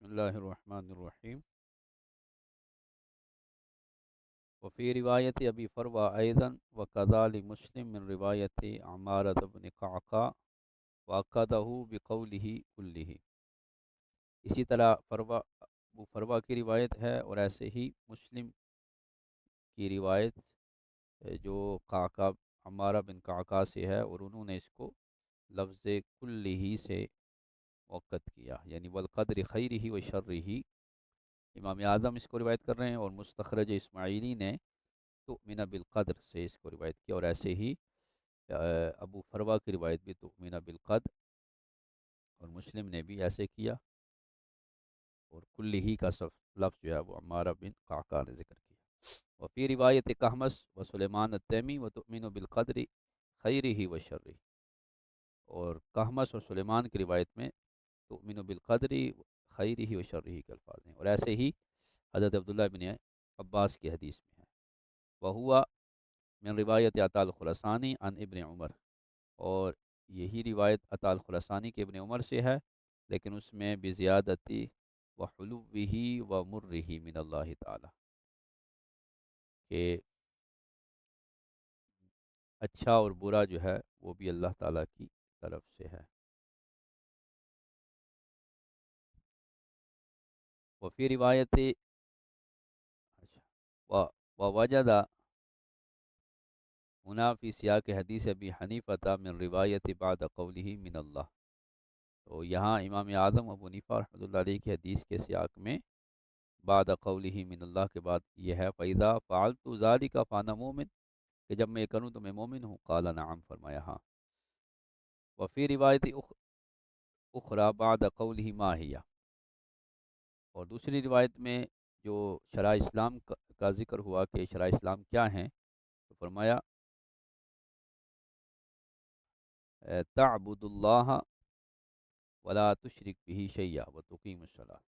بسم اللہ الرحمن الرحیم. وفی روایت ابی فروہ ایضا وقضا لمسلم من روایت عمارۃ بن قعقاع وعقدہ بقولہ کلہ. اسی طرح فروہ ابو فروہ کی روایت ہے، اور ایسے ہی مسلم کی روایت جو قعقاع عمارہ بن قعقاع سے ہے، اور انہوں نے اس کو لفظ کلہ سے موقت کیا، یعنی والقدر خیرہ و شرہ. امام اعظم اس کو روایت کر رہے ہیں، اور مستخرج اسماعیلی نے تؤمن بالقدر سے اس کو روایت کیا، اور ایسے ہی ابو فروہ کی روایت بھی تؤمن بالقدر، اور مسلم نے بھی ایسے کیا، اور کل ہی کا لفظ جو ہے وہ عمارہ بن قعقاع نے ذکر کیا. وفی روایت کہمس و سلیمان التیمی و تؤمن بالقدر خیرہ و شرہ. اور کہمس اور سلیمان کی روایت میں تؤمن بالقدر خیرہ و شرہ کے الفاظ ہیں، اور ایسے ہی حضرت عبداللہ بن عباس کی حدیث میں ہے. وہوا من روایت عطا الخراسانی عن ابن عمر. اور یہی روایت عطا الخراسانی کے ابن عمر سے ہے، لیکن اس میں بزیادتی و حلوہ و مرہ من اللہ تعالی، کہ اچھا اور برا جو ہے وہ بھی اللہ تعالیٰ کی طرف سے ہے. وفی روایت اچھا ووجد ہنا فی سیاق حدیث ابی حنیفہ من روایت بعد قولہ من اللہ. تو یہاں امام اعظم ابو حنیفہ رحمۃ اللہ علیہ کی حدیث کے سیاق میں بعد قولہ من اللہ کے بعد یہ ہے فَإِذَا فَعَلْتُ ذَلِكَ فَأَنَا مُؤْمِنٌ، کہ جب میں یہ کروں تو میں مومن ہوں. قال نعم، فرمایا ہاں. وفی روایت اخری بعد قولہ ما ہی. اور دوسری روایت میں جو شرع اسلام کا ذکر ہوا کہ شرع اسلام کیا ہیں، تو فرمایا تعبد اللہ ولا تشرک به شیئا وتقیم الصلاۃ،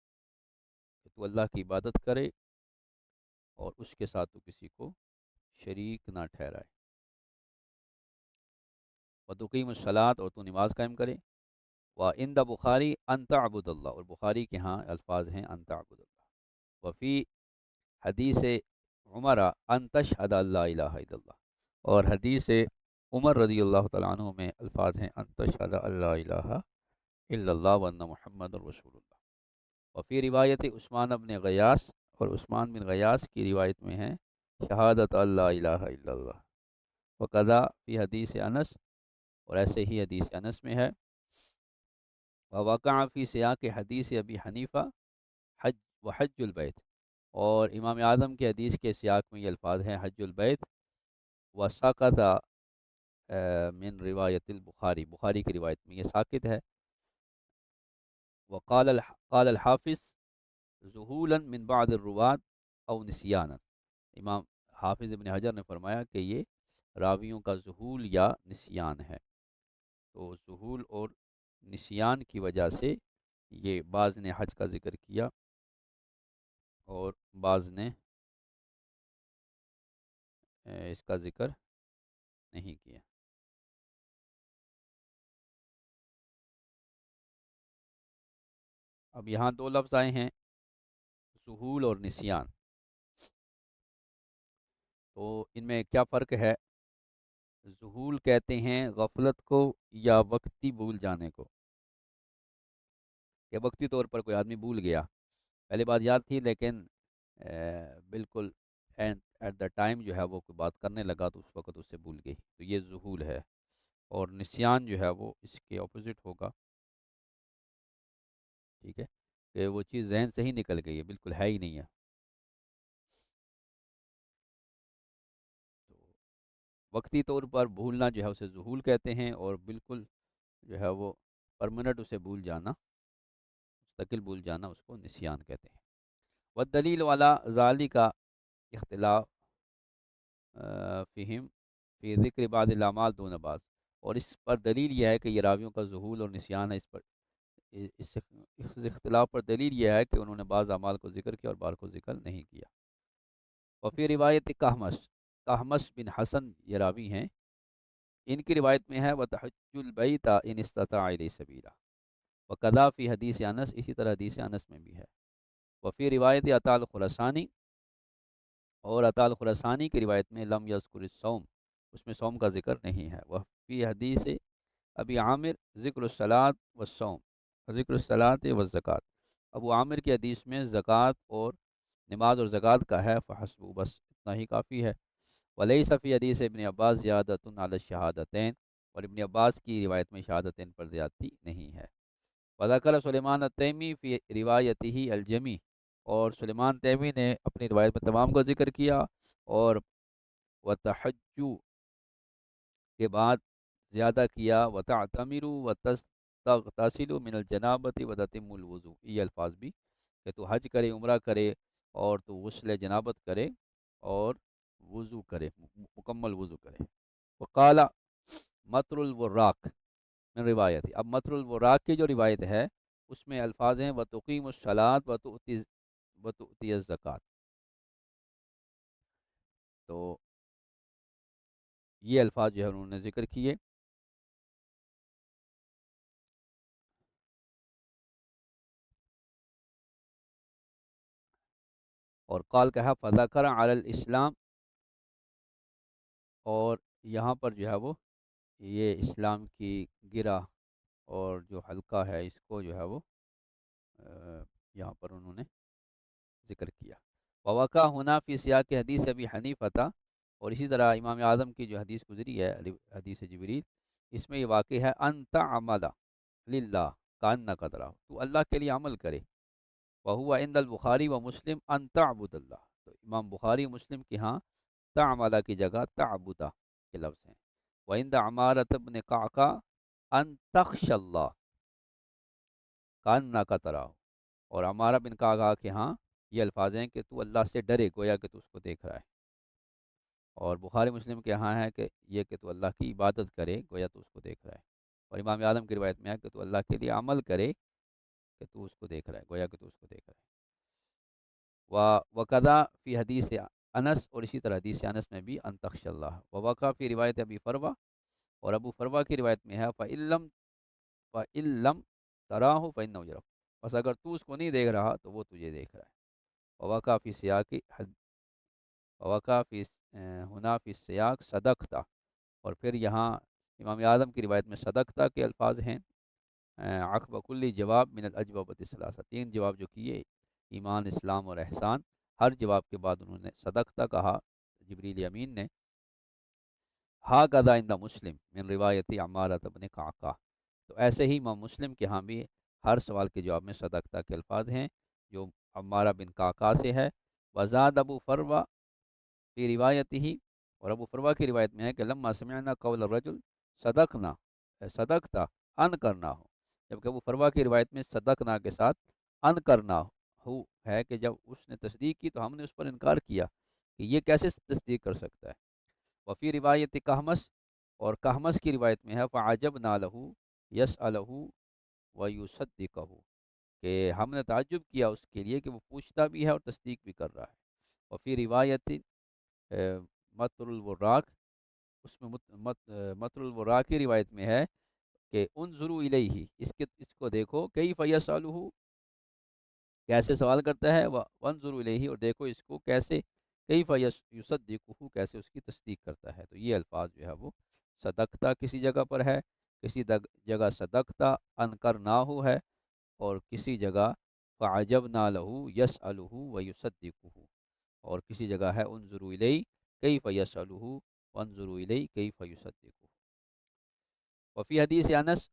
کہ تو اللہ کی عبادت کرے اور اس کے ساتھ تو کسی کو شریک نہ ٹھہرائے. وتقیم الصلاۃ، اور تو نماز قائم کرے. وعند بخاری ان تعبد اللہ، اور بخاری کے ہاں الفاظ ہیں ان تعبد اللہ. وفی حدیث عمر ان تشہد اللہ الہ الا اللہ، اور حدیث عمر رضی اللہ تعالیٰ عنہ میں الفاظ ہیں ان تشہد اللہ الہ الا اللہ وان محمد رسول اللہ. وفی روایت عثمان بن غیاس، اور عثمان بن غیاس کی روایت میں ہے شہادت اللہ الہ الا اللہ. وقضا فی حدیث انس، اور ایسے ہی حدیث انس میں ہے وواقع فی سیاق حدیث ابی حنیفہ حج و حج البیت. اور امام اعظم کے حدیث کے سیاق میں یہ الفاظ ہیں حج البیت. وساقط من روایت البخاری، بخاری کی روایت میں یہ ساقط ہے. قال الحافظ ذہولا من بعض الروات او نسیانا. امام حافظ ابن حجر نے فرمایا کہ یہ راویوں کا ذہول یا نسیان ہے. تو ذہول اور نسیان کی وجہ سے یہ بعض نے حج کا ذکر کیا اور بعض نے اس کا ذکر نہیں کیا. اب یہاں دو لفظ آئے ہیں ذہول اور نسیان، تو ان میں کیا فرق ہے؟ ذہول کہتے ہیں غفلت کو یا وقتی بھول جانے کو، یا وقتی طور پر کوئی آدمی بھول گیا، پہلے بات یاد تھی لیکن بالکل ایٹ دا ٹائم جو ہے وہ کوئی بات کرنے لگا تو اس وقت اس سے بھول گئی، تو یہ ذہول ہے. اور نسیان جو ہے وہ اس کے اپوزٹ ہوگا. ٹھیک ہے، کہ وہ چیز ذہن سے ہی نکل گئی ہے، بالکل ہے ہی نہیں ہے. تو وقتی طور پر بھولنا جو ہے اسے ذہول کہتے ہیں، اور بالکل جو ہے وہ پرمنٹ اسے بھول جانا، مستقل بھول جانا، اس کو نسیان کہتے ہیں. والدلیل والا ذالک اختلاف فہم فی ذکر بعض الاعمال دون بعض. اور اس پر دلیل یہ ہے کہ یہ راویوں کا ذہول اور نسیان ہے، اس اختلاف پر دلیل یہ ہے کہ انہوں نے بعض اعمال کو ذکر کیا اور بعض کو ذکر نہیں کیا. وفی روایت کہمس بن حسن یہ راوی ہیں، ان کی روایت میں ہے وَتَحُجُّ الْبَيْتَ إِنِ اسْتَطَاعَ إِلَيْهِ سَبِيلًا. وقذا فی حدیث انس، اسی طرح حدیث انس میں بھی ہے. وفی روایت عطا الخراسانی، اور عطا الخراسانی کی روایت میں لم یذکر الصوم، اس میں صوم کا ذکر نہیں ہے. وہ فی حدیث ابی عامر ذکر الصلاۃ والصوم، ذکر الصلاۃ والزکوٰۃ، ابو عامر کی حدیث میں زکوٰۃ اور نماز اور زکوٰۃ کا ہے. فحسب، بس اتنا ہی کافی ہے. ولیس فی حدیث ابن عباس زیادۃ علی الشہادتین، اور ابن عباس کی روایت میں شہادتین پر زیادتی نہیں ہے. وذکر سلیمان التیمی فی روایتہ الجمی، اور سلیمان تیمی نے اپنی روایت میں تمام کا ذکر کیا. اور وتحجو کے بعد زیادہ کیا. وتعتمر وتغتسل من الجنابۃ وتتم الوضوء، یہ الفاظ بھی کہ تو حج کرے، عمرہ کرے، اور تو غسل جنابت کرے اور وضو کرے، مکمل وضو کرے. وقال مطر الوراق من روایت، اب مطر الوراق کی جو روایت ہے اس میں الفاظ ہیں وتقیم الصلاۃ وتؤتی الزکوٰۃ. تو یہ الفاظ جو ہے انہوں نے ذکر کیے. اور قال کہا فذکر علی الاسلام، اور یہاں پر جو ہے وہ یہ اسلام کی گرہ اور جو حلقہ ہے اس کو جو ہے وہ یہاں پر انہوں نے ذکر کیا. ووقع ہونا فی سیاق حدیث ابی حنیفہ تھا، اور اسی طرح امام اعظم کی جو حدیث گزری ہے حدیث جبریل، اس میں یہ واقع ہے ان تعمل للہ کانک تراہ، تو اللہ کے لیے عمل کرے. وہو عند البخاری و مسلم ان تعبد اللہ، تو امام بخاری و مسلم کے ہاں تعمل کی جگہ تعبدہ کے لفظ ہیں. وعند عمارۃ بن قعقاع ان تخش اللہ کانک تراہ، اور عمارہ بن قعقاع کے ہاں یہ الفاظ ہیں کہ تو اللہ سے ڈرے گویا کہ تو اس کو دیکھ رہا ہے. اور بخاری مسلم کے ہاں ہے کہ یہ کہ تو اللہ کی عبادت کرے گویا تو اس کو دیکھ رہا ہے. اور امام اعظم کی روایت میں ہے کہ تو اللہ کے لیے عمل کرے کہ تو اس کو دیکھ رہا ہے، گویا کہ تو اس کو دیکھ رہا ہے. وقضا فی حدیث انس، اور اسی طرح حدیث انس میں بھی ان تخش اللہ. ووقع فی روایت ابی فروہ، اور ابو فروہ کی روایت میں ہے فَإِلَّمْ تَرَاهُ فَإِنَّهُ يَرَاكَ، بس اگر تو اس کو نہیں دیکھ رہا تو وہ تجھے دیکھ رہا ہے. ووقع فی سیاق ووقع فی ہنا فی سیاق صدقتا، اور پھر یہاں امام اعظم کی روایت میں صدقتا کے الفاظ ہیں. عقب کلی جواب من الاجوبۃ الثلاثہ، تین جواب جو کیے ایمان، اسلام اور احسان، ہر جواب کے بعد انہوں نے صدقتا کہا جبریل امین نے. ہاکذا عند مسلم من روایت عمارۃ بن قعقاع، تو ایسے ہی امام مسلم کے ہاں بھی ہر سوال کے جواب میں صدقتا کے الفاظ ہیں جو عمارہ بن قعقاع سے ہے. وزاد ابو فروہ فی روایت ہی، اور ابو فروہ کی روایت میں ہے کہ لما سمعنا قول الرجل صدقنا صدقتا ان کرنا ہو، جبکہ ابو فروہ کی روایت میں صدقنا کے ساتھ ان کرنا ہو ہے کہ جب اس نے تصدیق کی تو ہم نے اس پر انکار کیا کہ یہ کیسے تصدیق کر سکتا ہے. وفی روایت کہمس، اور کہمس کی روایت میں ہے فعجبنا لہ یسألہ ویصدقہ، کہ ہم نے تعجب کیا اس کے لیے کہ وہ پوچھتا بھی ہے اور تصدیق بھی کر رہا ہے. وفی روایت مطر الوراق، اس میں مطر الوراق کی روایت میں ہے کہ انظروا الیہ، اس کو دیکھو، کیف یسألہ، کیسے سوال کرتا ہے، وانظروا الیہ، اور دیکھو اس کو کیسے، کیف یصدقہ، کیسے اس کی تصدیق کرتا ہے. تو یہ الفاظ جو ہے وہ صدقتا کسی جگہ پر ہے، کسی جگہ صدقتا انکرناہ ہے، اور کسی جگہ فعجبنا لہ یسألہ ویصدقہ، اور کسی جگہ ہے انظروا الیہ کیف یسألہ وانظروا الیہ کیف یصدقہ. وفی حدیث انس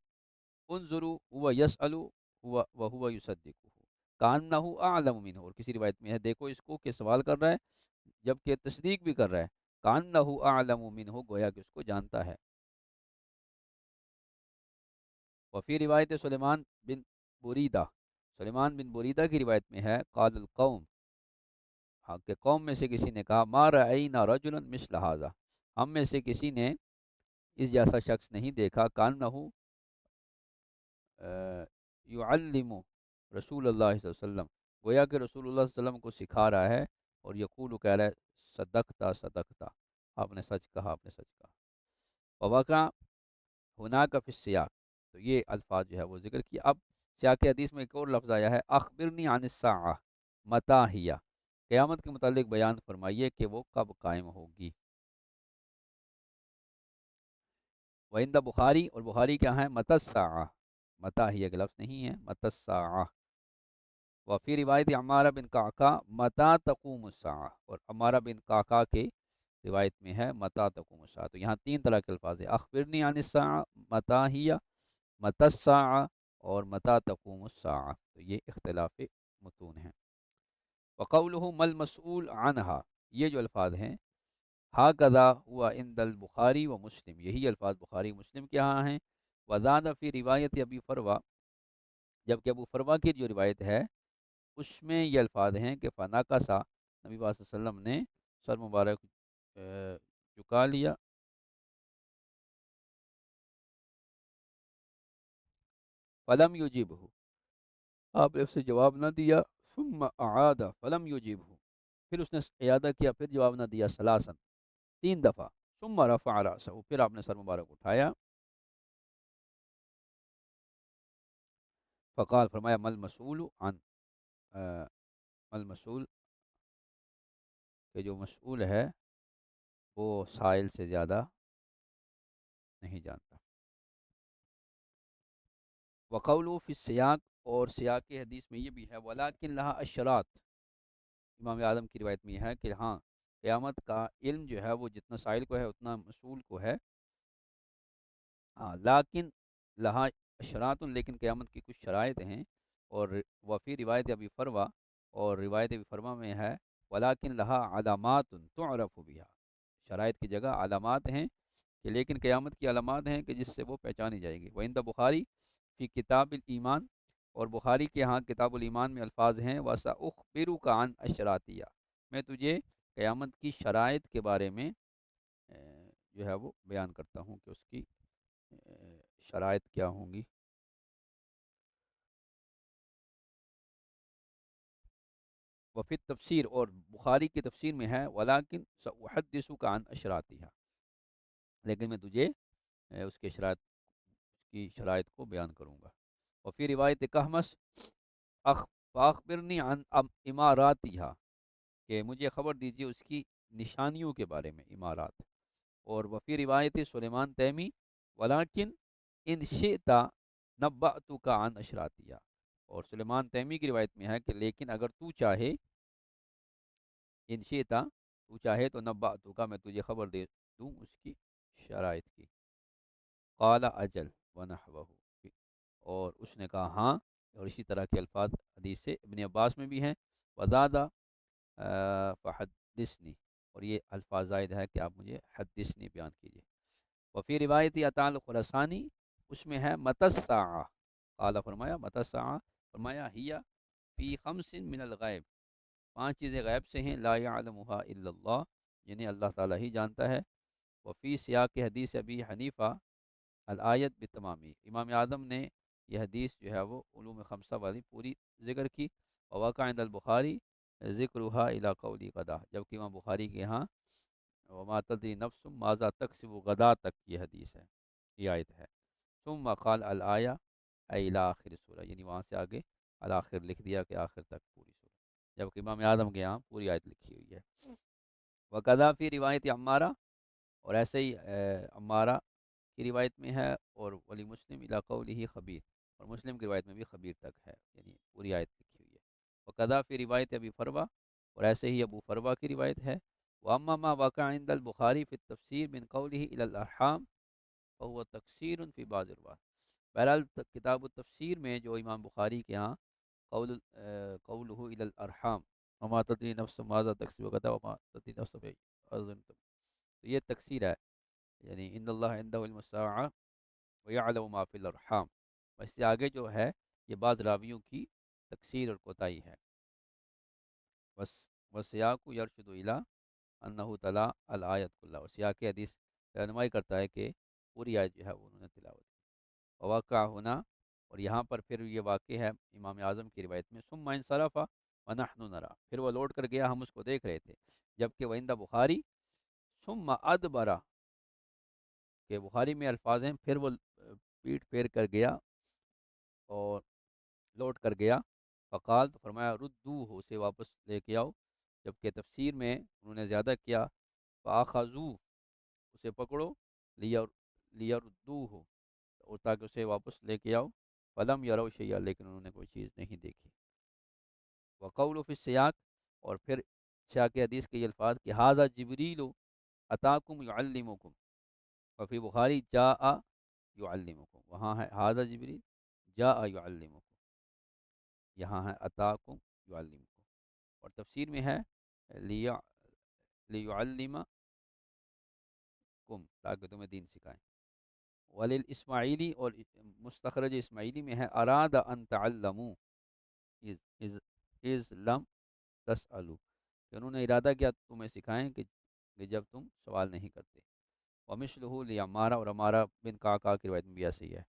انظروا هو یسأل وهو یصدقہ کأنہ اعلم منہ، اور کسی روایت میں ہے دیکھو اس کو کہ سوال کر رہا ہے جبکہ تصدیق بھی کر رہا ہے. کأنہ اعلم منہ، گویا کہ اس کو جانتا ہے. وفی روایت سلیمان بن بریدہ، سلیمان بن بریدہ کی روایت میں ہے قال القوم، ہاں کہ قوم میں سے کسی نے کہا ما رأینا رجلا مثل ھذا، ہم میں سے کسی نے اس جیسا شخص نہیں دیکھا. کانہ یعلم رسول اللہ صلی اللہ علیہ وسلم، گویا کہ رسول اللہ صلی اللہ علیہ وسلم کو سکھا رہا ہے، اور یقول کہہ رہا ہے صدقتا صدقتا، آپ نے سچ کہا، آپ نے سچ کہا. وواقع ہناک فی السیاق، تو یہ الفاظ جو ہے وہ ذکر کیا. اب سیاق حدیث میں ایک اور لفظ آیا ہے اخبرنی عن الساعہ متی ہی، قیامت کے متعلق بیان فرمائیے کہ وہ کب قائم ہوگی۔ وعند بخاری، اور بخاری کیا ہے متی الساعہ، متی ہی کا لفظ نہیں ہے، متی الساعہ۔ وفی روایت عمارہ بن قعقاع متی تقوم الساعہ، اور عمارہ بن قعقاع کے روایت میں ہے متی تقوم الساعہ۔ تو یہاں تین طرح کے الفاظ ہیں، اخبرنی عن الساعہ، متی ہی، متی الساعہ، اور متی تقوم الساعہ۔ تو یہ اختلاف متون ہیں۔ وقولہ مل مسئول عنہا، یہ جو الفاظ ہیں ہاکذا ہوا عند البخاری و مسلم، یہی الفاظ بخاری مسلم کے ہاں ہیں۔ وزاد فی روایت ابی فروہ، جبکہ ابو فروہ کی جو روایت ہے اس میں یہ الفاظ ہیں کہ فنا کا سا، نبی صلی اللہ علیہ وسلم نے سر مبارک جھکا لیا، فلم یجبہ، آپ نے اس سے جواب نہ دیا، ثم اعاد فلم یجبہ، پھر اس نے اعادہ کیا، پھر جواب نہ دیا، ثلاثا، تین دفعہ، ثم رفع رأسہ، پھر آپ نے سر مبارک اٹھایا، فقال، فرمایا مل مسئول عن مل مسئول، کہ جو مسئول ہے وہ سائل سے زیادہ نہیں جانتا۔ وقولہ فی السیاق، اور سیاق حدیث میں یہ بھی ہے ولیکن لہا اشراط، امام اعظم کی روایت میں یہ ہے کہ ہاں قیامت کا علم جو ہے وہ جتنا سائل کو ہے اتنا مسئول کو ہے، ہاں لیکن لہا اشراط، لیکن قیامت کی کچھ شرائط ہیں، اور وفی روایت ابی فروہ، اور روایت ابی فروہ میں ہے ولیکن لہا علامات تعرف بہا، شرائط کی جگہ علامات ہیں کہ لیکن قیامت کی علامات ہیں کہ جس سے وہ پہچانی جائے گی۔ وعند بخاری فی کتاب الایمان، اور بخاری کے ہاں کتاب الایمان میں الفاظ ہیں وَسَأُخْبِرُكَ عَنْ أَشْرَاطِهَا، میں تجھے قیامت کی شرائط کے بارے میں جو ہے وہ بیان کرتا ہوں کہ اس کی شرائط کیا ہوں گی۔ وفی تفسیر، اور بخاری کی تفسیر میں ہے ولیکن سأحدثك عن أشراطها، لیکن میں تجھے اس کے شرائط کی شرائط کو بیان کروں گا۔ وفی روایت کہمس فاخبرنی عن اماراتها، کہ مجھے خبر دیجیے اس کی نشانیوں کے بارے میں، امارات۔ اور وفی روایت سلیمان تیمی ولیکن ان شئت نبأتک عن اشراتیہ، اور سلیمان تیمی کی روایت میں ہے کہ لیکن اگر تو چاہے، ان شئت تو چاہے تو نبأتک، میں تجھے خبر دے دوں اس کی شرائط کی۔ قال اجل ونحوہ، اور اس نے کہا ہاں، اور اسی طرح کے الفاظ حدیث سے ابن عباس میں بھی ہیں، وزادہ فحدثنی، اور یہ الفاظ زائد ہے کہ آپ مجھے حدثنی بیان کیجیے۔ وفی روایت عطاء الخراسانی، اس میں ہے متی الساعہ، قال، فرمایا متی الساعہ، فرمایا ہی فی خمس من الغیب، پانچ چیزیں غیب سے ہیں، لا یعلمها الا اللہ، جنہیں اللہ تعالیٰ ہی جانتا ہے۔ وفی سیاق حدیث ابی حنیفہ الآیت بتمامی، امام اعظم نے یہ حدیث جو ہے وہ علوم خمسہ والی پوری ذکر کی۔ وواقع عند البخاری ذکرها الی قولی غدا، جبکہ امام بخاری کے ہاں وما تدری نفس ماذا تکسب غدا تک یہ حدیث ہے، یہ آیت ہے۔ ثم قال الآیہ ای الی آخر سورہ، یعنی وہاں سے آگے الآخر لکھ دیا کہ آخر تک پوری سورہ، جبکہ امام اعظم کے یہاں پوری آیت لکھی ہوئی ہے۔ وقذا فی روایت عمارہ، اور ایسے ہی عمارہ کی روایت میں ہے، اور ولی مسلم الی قولہ خبیر، اور مسلم کی روایت میں بھی خبیر تک ہے، یعنی پوری آیت لکھی ہوئی ہے۔ وقذا فی روایت ابی فروہ، اور ایسے ہی ابو فروہ کی روایت ہے۔ واما ما وقع عند البخاری فی التفسیر من قولہ الی الارحام فهو تقصیر فی بعض الروات، بہرحال کتاب التفسیر میں جو امام بخاری کے ہاں قولہ الی الارحام وما تدری نفس ماذا تکسب غدا وما تدری نفس بأرض تموت، تو یہ تقصیر ہے، یعنی ان اللہ عنده علم الساعہ ویعلم ما فی الارحام، اس سے آگے جو ہے یہ بعض راویوں کی تقصیر اور کوتاہی ہے۔ وسیاق یرشد الی انہ تلا الآیت کلہ، اور سیاق حدیث رہنمائی کرتا ہے کہ پوری آیت جو ہے وہ انہوں نے تلاوت کی۔ وواقع ہونا، اور یہاں پر پھر یہ واقع ہے امام اعظم کی روایت میں ثم انصرف ونحن نرى، پھر وہ لوٹ کر گیا، ہم اس کو دیکھ رہے تھے، جبکہ وعند بخاری ثم ادبر، کہ بخاری میں الفاظ ہیں پھر وہ پیٹ پھیر کر گیا اور لوٹ کر گیا، فقال تو فرمایا ردو ہو، اسے واپس لے کے آؤ، جبکہ تفسیر میں انہوں نے زیادہ کیا، فاخذو اسے پکڑو، لیا لیا ردو ہو، اور تاکہ اسے واپس لے کے آؤ، فلم یرو شیئا لیکن انہوں نے کوئی چیز نہیں دیکھی۔ وقول فی السیاق، اور پھر سیاق حدیث کے یہ الفاظ کہ ھذا جبریل اتاکم یعلمکم، وفی بخاری جاء یعلمکم، وہاں ہے ھذا جبریل جاء یعلمکم، یہاں ہے اتاکم یعلمکم، اور تفسیر میں ہے لیا لیعلمکم، تاکہ تمہیں دین سکھائیں۔ ولیل اسماعیلی، اور مستخرج اسماعیلی میں ہے اراد ان تعلموا اذ لم تسألوا، کہ انہوں نے ارادہ کیا تمہیں سکھائیں کہ جب تم سوال نہیں کرتے۔ ومثلہ لعمارہ، اور عمارہ بن قعقاع کی روایت میں بھی ایسے ہی ہے۔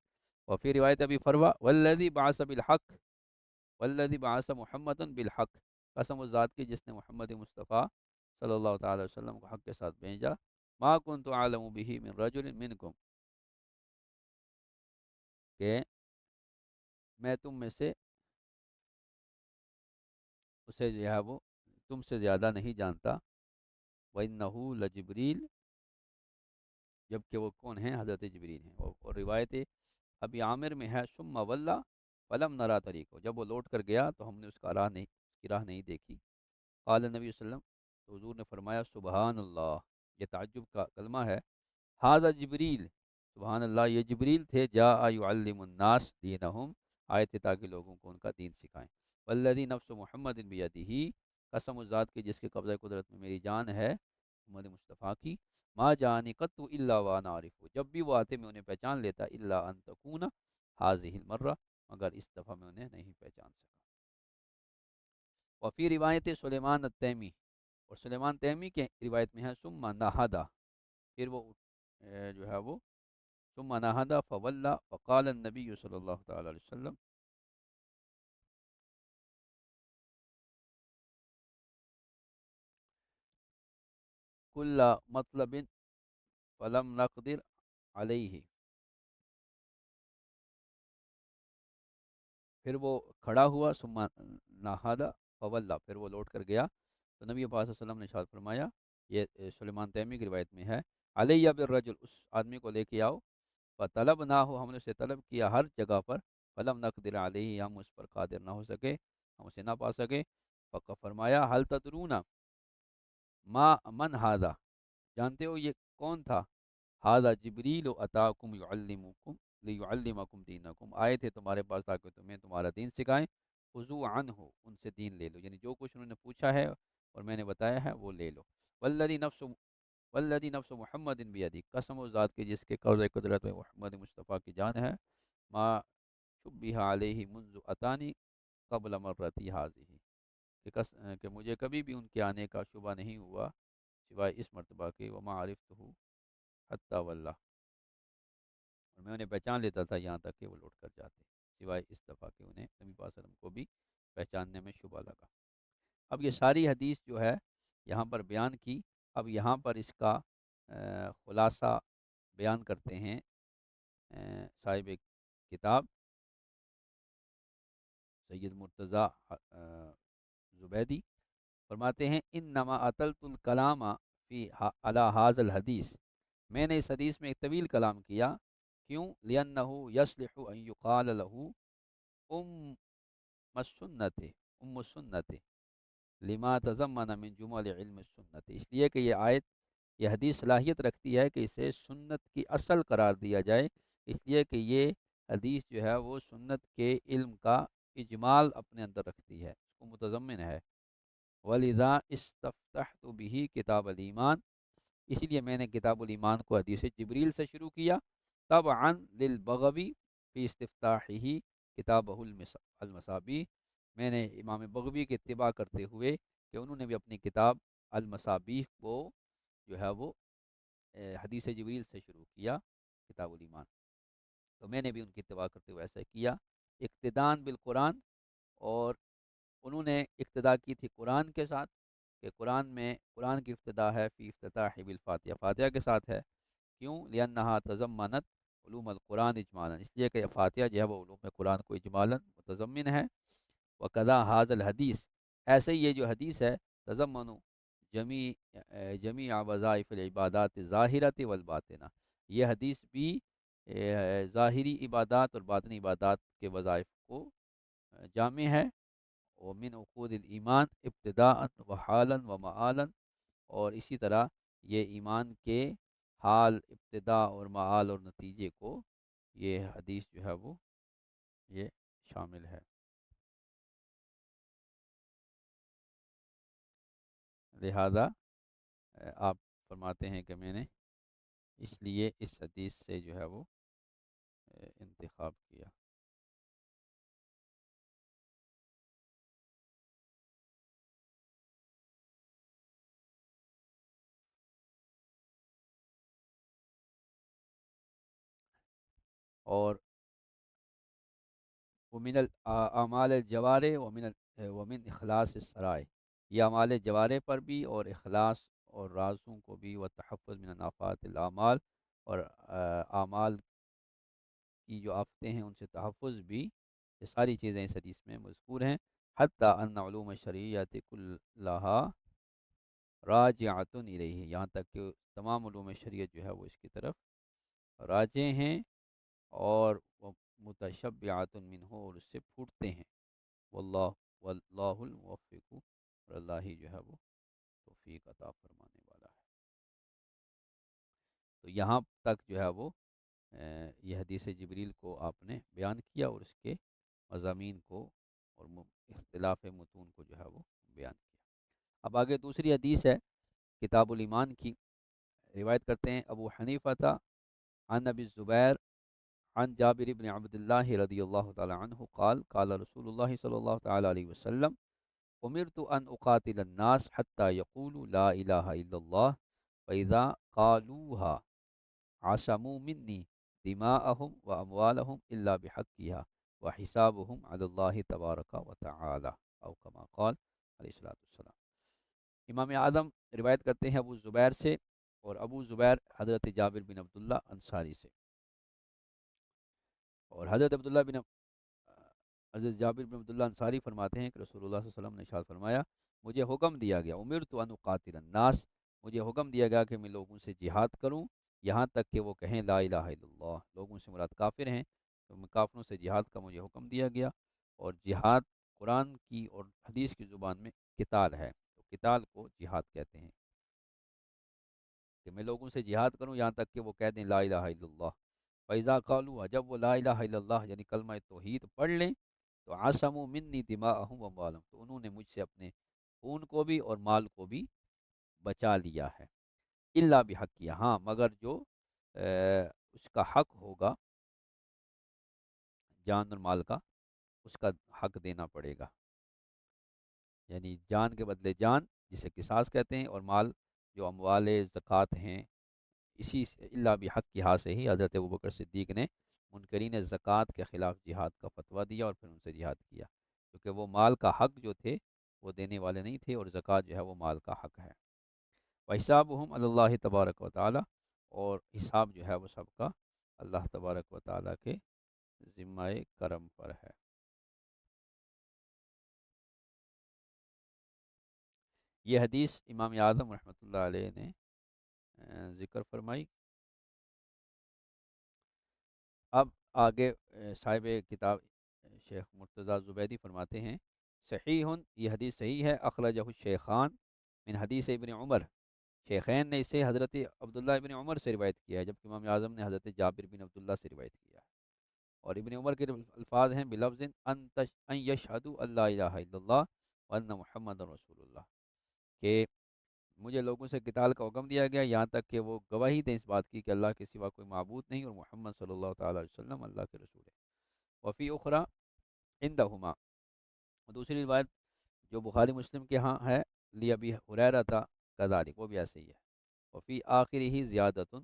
وفی روایت ابی فروہ والذی بعث بالحق، والذی بعث محمد بالحق، قسم اس ذات کی جس نے محمد مصطفیٰ صلی اللہ تعالی وسلم کو حق کے ساتھ بھیجا، ما کنت اعلم به من رجل منکم، کہ میں تم میں سے اسے جو ہے وہ تم سے زیادہ نہیں جانتا، وَإِنَّهُ لَجِبْرِيلٌ، جبکہ وہ کون ہیں؟ حضرت جبریل ہیں۔ اور روایت ابی عامر میں ہے ثم ولا فلم نرا طریقو، جب وہ لوٹ کر گیا تو ہم نے اس کی راہ نہیں دیکھی۔ قال نبی صلی اللہ علیہ وسلم، تو حضور نے فرمایا سبحان اللہ، یہ تعجب کا کلمہ ہے، ھذا جبریل، سبحان اللہ، یہ جبریل تھے، جاء یعلم الناس دینہم، آئے تھے تاکہ لوگوں کو ان کا دین سکھائیں۔ والذی نفس محمد بیدہ، قسم اس ذات کی جس کے قبضہ قدرت میں میری جان ہے، محمد مصطفیٰ کی، ما جانی قط الا وانا عارف، جب بھی وہ آتے میں انہیں پہچان لیتا، الا ان تکون هذه المرہ، مگر اس دفعہ میں انہیں نہیں پہچان سکا۔ وفی روایت سلیمان التیمی، اور سلیمان تیمی کے روایت میں ہے ثم نہدا، پھر وہ جو ہے وہ ثم نہدا فولا فقال النبی صلی اللہ تعالی علیہ وسلم، کل مطلب فلم نقدر علیہ، پھر وہ کھڑا ہوا، ثم نہدا فولا، پھر وہ لوٹ کر گیا، تو نبی پاک صلی اللہ علیہ وسلم نے ارشاد فرمایا، یہ سلیمان تیمی کی روایت میں ہے، علیہ بالرجل، اس آدمی کو لے کے آؤ، فطلب نہ ہو، ہم نے اسے طلب کیا ہر جگہ پر، فلم نقدر علیہ، ہم اس پر قادر نہ ہو سکے، ہم اسے نہ پا سکے، فرمایا حل تدرون ما من ہذا، جانتے ہو یہ کون تھا؟ ھذا جبریل اتاکم یعلمکم لیعلمکم دینکم، آئے تھے تمہارے پاس تاکہ تمہیں تمہارا دین سکھائیں، خذوا عنہ، ان سے دین لے لو، یعنی جو کچھ انہوں نے پوچھا ہے اور میں نے بتایا ہے وہ لے لو۔ والذی نفس محمد بیدی، قسم اس ذات کی جس کے قبضہ قدرت میں محمد مصطفیٰ کی جان ہے، ما شبہ علیہ منذ اتانی قبل مرتی ھذہ، کہ مجھے کبھی بھی ان کے آنے کا شبہ نہیں ہوا سوائے اس مرتبہ کے، وما عرفتہ حتی واللہ، اور میں انہیں پہچان لیتا تھا یہاں تک کہ وہ لوٹ کر جاتے، سوائے اس دفعہ کہ انہیں نبی پاک صلی اللہ علیہ وسلم کو بھی پہچاننے میں شبہ لگا۔ اب یہ ساری حدیث جو ہے یہاں پر بیان کی، اب یہاں پر اس کا خلاصہ بیان کرتے ہیں صاحب کتاب سید مرتضیٰ زبیدی، فرماتے ہیں انما اطلت الکلام فی علی ھذا الحدیث، میں نے اس حدیث میں ایک طویل کلام کیا، کیوں؟ لأنہ یصلح ان یقال له ام السنت، ام السنت، لما تضمن من جمل علم السنت، اس لیے کہ یہ حدیث صلاحیت رکھتی ہے کہ اسے سنت کی اصل قرار دیا جائے، اس لیے کہ یہ حدیث جو ہے وہ سنت کے علم کا اجمال اپنے اندر رکھتی ہے، اس کو متضمن ہے۔ وَلِذَا اسْتَفْتَحْتُ بِهِ کتاب الایمان، اسی لیے میں نے کتاب الایمان کو حدیث جبریل سے شروع کیا، طبعا للبغوی فی استفتاحہ کتابہ المصابیح، میں نے امام بغوی کی اتباع کرتے ہوئے کہ انہوں نے بھی اپنی کتاب المصابیح کو جو ہے وہ حدیث جبریل سے شروع کیا، کتاب الایمان، تو میں نے بھی ان کی اتباع کرتے ہوئے ایسا کیا، اقتداءً بالقرآن، اور انہوں نے اقتداء کی تھی قرآن کے ساتھ، کہ قرآن کی ابتدا ہے فی افتتاح بالفاتحہ، فاتحہ کے ساتھ ہے، کیوں؟ لأنہا تضمنت علوم القرآن اجمالا، اس لیے کہ فاتحہ جو ہے وہ علوم قرآن کو اجمالا متضمن ہے. وقضا حاض الحدیث، ایسے ہی یہ جو حدیث ہے تضمن جمیع وظائف العبادات ظاہرت والباطنہ، یہ حدیث بھی ظاہری عبادات اور باطنی عبادات کے وظائف کو جامع ہے. ومن عقود الایمان ابتداء و حالا و معالا، اور اسی طرح یہ ایمان کے حال، ابتدا اور معال اور نتیجے کو یہ حدیث جو ہے وہ یہ شامل ہے. لہذا آپ فرماتے ہیں کہ میں نے اس لیے اس حدیث سے جو ہے وہ انتخاب کیا. اور ومن اعمال الجوارح ومن اخلاص السرائے، یہ اعمال جوارح پر بھی اور اخلاص اور رازوں کو بھی، و تحفظ من الآفات الاعمال، اور اعمال کی جو آفتیں ہیں ان سے تحفظ بھی، یہ ساری چیزیں اس حدیث میں مذکور ہیں. حتیٰ ان علوم الشریعت کلہا راجعۃ الیہ، یہاں تک کہ تمام علوم شریعت جو ہے وہ اس کی طرف راجع ہیں، اور وہ متشبعات منہ، اور اس سے پھوٹتے ہیں. واللہ الموفق، اور اللہ ہی جو ہے وہ توفیق عطا فرمانے والا ہے. تو یہاں تک جو ہے وہ یہ حدیث جبریل کو آپ نے بیان کیا، اور اس کے مضامین کو اور اختلاف متون کو جو ہے وہ بیان کیا. اب آگے دوسری حدیث ہے کتاب الایمان کی. روایت کرتے ہیں ابو حنیفہ تھا عن ابی الزبیر عن جابر بن عبد اللہ رضی اللہ تعالی عنہ قال قال رسول اللہ صلی اللہ تعالی علیہ وسلم امرت ان اقاتل الناس حتى يقولوا لا الہ الا اللہ فاذا قالوها عصموا منی دماءهم واموالهم الا بحقها وحسابهم على اللہ تبارک وتعالی او کما قال علیہ الصلوۃ والسلام. امام اعظم روایت کرتے ہیں ابو زبیر سے، اور ابو زبیر حضرت جابر بن عبداللہ انصاری سے. اور حضرت جابر بن عبداللہ انصاری فرماتے ہیں کہ رسول اللہ صلی اللہ علیہ وسلم نے ارشاد فرمایا، مجھے حکم دیا گیا، امرت ان اقاتل الناس، مجھے حکم دیا گیا کہ میں لوگوں سے جہاد کروں یہاں تک کہ وہ کہیں لا الہ الا اللہ. لوگوں سے مراد کافر ہیں، تو میں کافروں سے جہاد کا مجھے حکم دیا گیا. اور جہاد قرآن کی اور حدیث کی زبان میں قتال ہے، تو قتال کو جہاد کہتے ہیں، کہ میں لوگوں سے جہاد کروں یہاں تک کہ وہ کہہ دیں لا الہ الا اللہ. فَإِذَا قَالُوا، جب وہ لا الہ الا اللہ یعنی کلمہ توحید پڑھ لیں، تو عَصَمُوا مِنِّي دِمَاءَهُمْ وَأَمْوَالَهُمْ، تو انہوں نے مجھ سے اپنے خون کو بھی اور مال کو بھی بچا لیا ہے. الا بحق، ہاں مگر جو اس کا حق ہوگا جان اور مال کا، اس کا حق دینا پڑے گا. یعنی جان کے بدلے جان جسے قصاص کہتے ہیں، اور مال جو اموال زکوٰۃ ہیں، اسی سے اللہ بحق کی ہاتھ سے ہی حضرت ابوبکر صدیق نے منکرین زکوٰۃ کے خلاف جہاد کا فتویٰ دیا اور پھر ان سے جہاد کیا، کیونکہ وہ مال کا حق جو تھے وہ دینے والے نہیں تھے، اور زکوٰۃ جو ہے وہ مال کا حق ہے. وحسابہم علی اللہ تبارک و تعالی، اور حساب جو ہے وہ سب کا اللہ تبارک و تعالی کے ذمہ کرم پر ہے. یہ حدیث امام اعظم رحمۃ اللہ علیہ نے ذکر فرمائی. اب آگے صاحب کتاب شیخ مرتضیٰ زبیدی فرماتے ہیں صحیح، یہ حدیث صحیح ہے، اخرجہ الشیخان من حدیث ابن عمر، شیخین نے اسے حضرت عبداللہ ابن عمر سے روایت کیا ہے، جبکہ امام اعظم نے حضرت جابر بن عبداللہ سے روایت کیا ہے. اور ابن عمر کے الفاظ ہیں بلفظ ان یشہدوا اللہ الہ الا اللہ وان محمد رسول اللہ، کہ مجھے لوگوں سے قتال کا حکم دیا گیا یہاں تک کہ وہ گواہی دیں اس بات کی کہ اللہ کے سوا کوئی معبود نہیں، اور محمد صلی اللہ تعالی علیہ وسلم اللہ کے رسول ہے. وفی اخری عندہما، دوسری روایت جو بخاری مسلم کے ہاں ہے، لی ابی ہریرہ تھا کذالک، وہ بھی ایسے ہی ہے. وفی آخر ہی زیادت،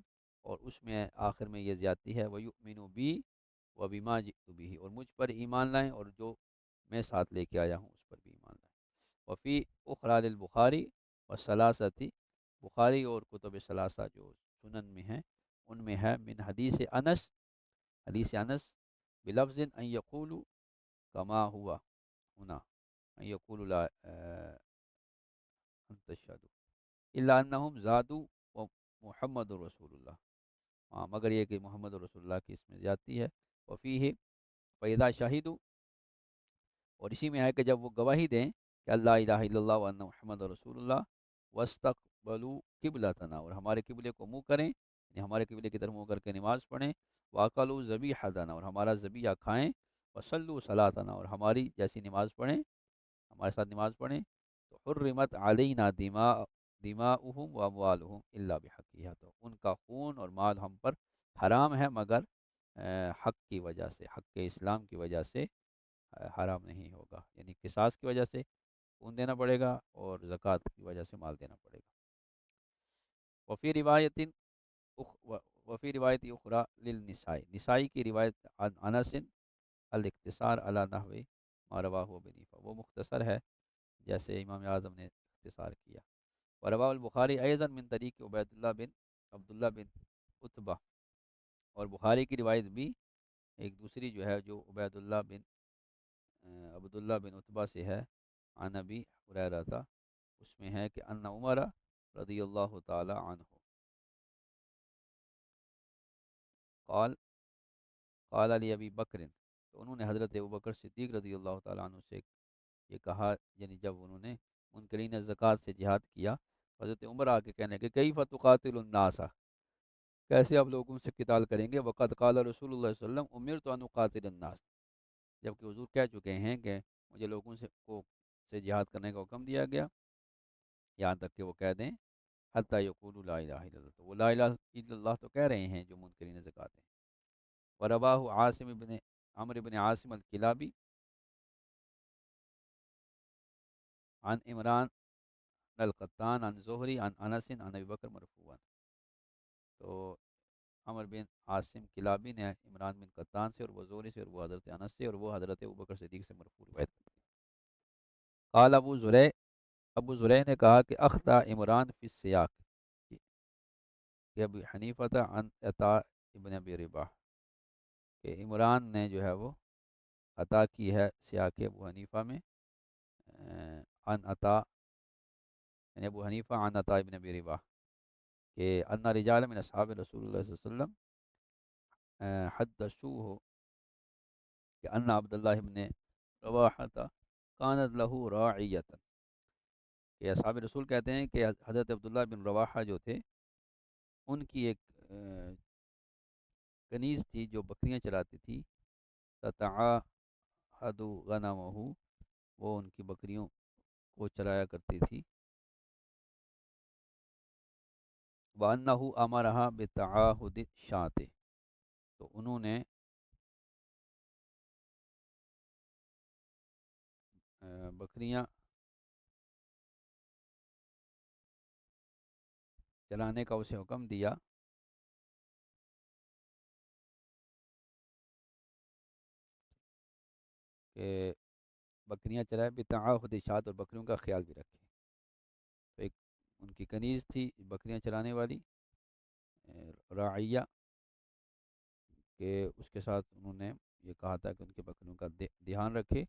اور اس میں آخر میں یہ زیادتی ہے، وَيُؤْمِنُ بی وَبِمَا جِئْتُ بِهِ، اور مجھ پر ایمان لائیں اور جو میں ساتھ لے کے آیا ہوں اس پر بھی ایمان لائیں. وفی اخری للبخاری والثلاثۃ، بخاری اور کتب ثلاثہ جو سنن میں ہیں ان میں ہے من حدیث انس حدیث انس بلفظ ان یقولوا کما ہوا ہنا ان یقولوا لا ان تشہدوا الا انہم زادوا و محمد رسول اللہ، ہاں مگر یہ کہ محمد رسول اللہ کی اس میں زیادتی ہے. وفیہ فَإِذَا شَهِدُوا، اور اسی میں ہے کہ جب وہ گواہی دیں کہ اللہ الہ الا اللہ وان محمد رسول اللہ، واستقبلوا قبلتنا، اور ہمارے قبلے کو منہ کریں، یعنی ہمارے قبلے کی طرف منہ کر کے نماز پڑھیں، واکلوا ذبیحتنا، اور ہمارا ذبیحہ کھائیں، وصلوا صلاتنا، اور ہماری جیسی نماز پڑھیں، ہمارے ساتھ نماز پڑھیں، تو حرمت علینا دماؤہم و اموالہم الا بحقیہا، تو ان کا خون اور مال ہم پر حرام ہے مگر حق کی وجہ سے، حق اسلام کی وجہ سے حرام نہیں ہوگا، یعنی قصاص کی وجہ سے خون دینا پڑے گا اور زکوٰۃ کی وجہ سے مال دینا پڑے گا. وفی روایت وفی روایت اخری للنسائی، نسائی کی روایت عن انس الاختصار علی نحو ما رواہ ابو حنیفہ، وہ مختصر ہے جیسے امام اعظم نے اختصار کیا. ورواہ البخاری ایضا من طریق عبداللہ بن عتبہ، اور بخاری کی روایت بھی ایک دوسری جو ہے جو عبداللہ بن عتبہ سے ہے، عن ابی ہریرہ تھا، اس میں ہے کہ ان عمر رضی اللہ تعالی عنہ قال قال علی ابی بکر، تو انہوں نے حضرت ابوبکر صدیق رضی اللہ تعالیٰ عنہ سے یہ کہا، یعنی جب انہوں نے منکرین زکوٰۃ سے جہاد کیا، حضرت عمر آ کے کہنے کہ کیف تقاتل الناس، کیسے آپ لوگوں سے قتال کریں گے، وقد قال رسول اللہ صلی اللہ علیہ وسلم امرت ان اقاتل الناس، جبکہ حضور کہہ چکے ہیں کہ مجھے لوگوں سے جہاد کرنے کا حکم دیا گیا، یہاں تک کہ وہ کہہ دیں حتی یقولوا لا الہ الا اللہ، تو وہ لا الہ الا اللہ تو کہہ رہے ہیں جو منکرین زکوٰۃ ہیں. ورواہ عاصم بن عمرو بن عاصم الکلابی عن عمران القطان عن زہری عن انس عن ابی بکر مرفوعا، تو عمر بن عاصم کلابی نے عمران بن قطان سے اور وہ زہری سے اور وہ حضرت انس سے اور وہ حضرت ابوبکر صدیق سے مرفوع روایت کرتے ہیں. قال ابو زرع نے کہا کہ اخطا عمران فی السیاق، کہ ابو حنیفہ عن عطاء ابن ابی رباح، کہ عمران نے جو ہے وہ عطا کی ہے سیاق ابو حنیفہ میں، عن عطا، یعنی ابو حنیفہ عن عطاء ابن ابی رباح، کہ ان رجال من اصحاب رسول اللہ صلی اللہ علیہ وسلم حدثوه کہ ان عبداللہ ابن رواحہ کانت لہ راعیۃ، کہ اصحاب رسول کہتے ہیں کہ حضرت عبداللہ بن رواحہ جو تھے ان کی ایک کنیز تھی جو بکریاں چلاتی تھی، تتعاہد غنمہ، وہ ان کی بکریوں کو چلایا کرتی تھی، وَأَنَّهُ أَمَرَهَا بِتَعَاهُدِ الشَّاةِ، تو انہوں نے بکریاں چلانے کا اسے حکم دیا، کہ بکریاں چلائے، بتعاہد الشاة، اور بکریوں کا خیال بھی رکھے. تو ایک ان کی کنیز تھی بکریاں چلانے والی راعیہ، کہ اس کے ساتھ انہوں نے یہ کہا تھا کہ ان کے بکریوں کا دھیان رکھے.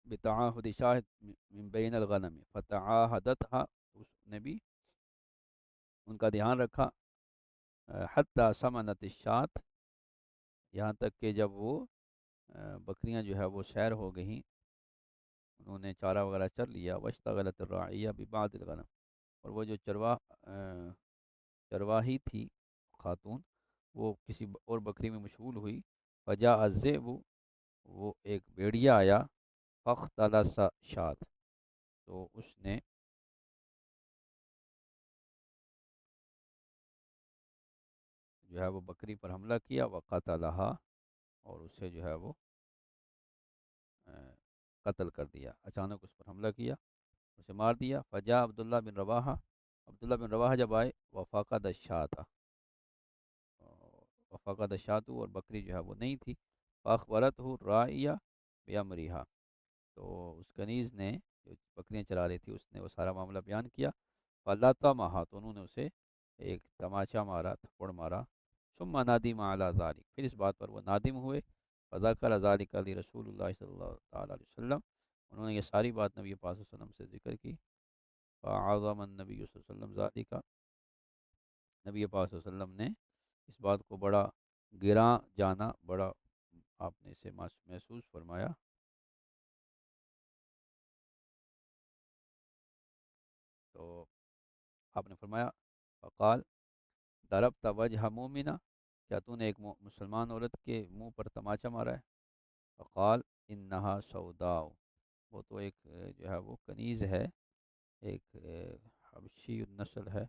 بتعاہد شاہد من بین الغنم فتعاہدتها، اس نے بھی ان کا دھیان رکھا، حتی سمنت الشاة، یہاں تک کہ جب وہ بکریاں جو ہے وہ سیر ہو گئیں، انہوں نے چارہ وغیرہ چر لیا، واشتغلت الراعیہ ببعض الغنم، اور وہ جو چرواہی تھی خاتون، وہ کسی اور بکری میں مشغول ہوئی، فجاء الذئب، وہ ایک بھیڑیا آیا، فاختلس شاة، تو اس نے جو ہے وہ بکری پر حملہ کیا، وقتلھا، اور اسے جو ہے وہ قتل کر دیا، اچانک اس پر حملہ کیا، اسے مار دیا. فجاء عبداللہ بن رواحہ، عبداللہ بن رواحہ جب آئے، وفقد الشاة، وفقد الشاة، اور بکری جو ہے وہ نہیں تھی، فاخبرتہ الراعیہ بامرھا، تو اس کنیز نے جو بکریاں چلا رہی تھی اس نے وہ سارا معاملہ بیان کیا. فلطمہ، تو انہوں نے اسے ایک تماچا مارا، تھپڑ مارا. ثم ندم علی ذلک، پھر اس بات پر وہ نادم ہوئے. فذکر ذلک لرسول اللہ صلی اللہ تعالیٰ علیہ وسلم، انہوں نے یہ ساری بات نبی پاک صلی اللہ علیہ وسلم سے ذکر کی. فعظم النبی صلی اللہ علیہ وسلم ذلک، نبی پاک صلی اللہ علیہ وسلم نے اس بات کو بڑا گراں جانا، بڑا آپ نے اسے محسوس فرمایا. تو آپ نے فرمایا فقال ضربت وجہ مومنہ، کیا تو نے ایک مسلمان عورت کے منہ پر تماچا مارا ہے؟ فقال انہا سوداء، وہ تو ایک جو ہے وہ کنیز ہے، ایک حبشی نسل ہے.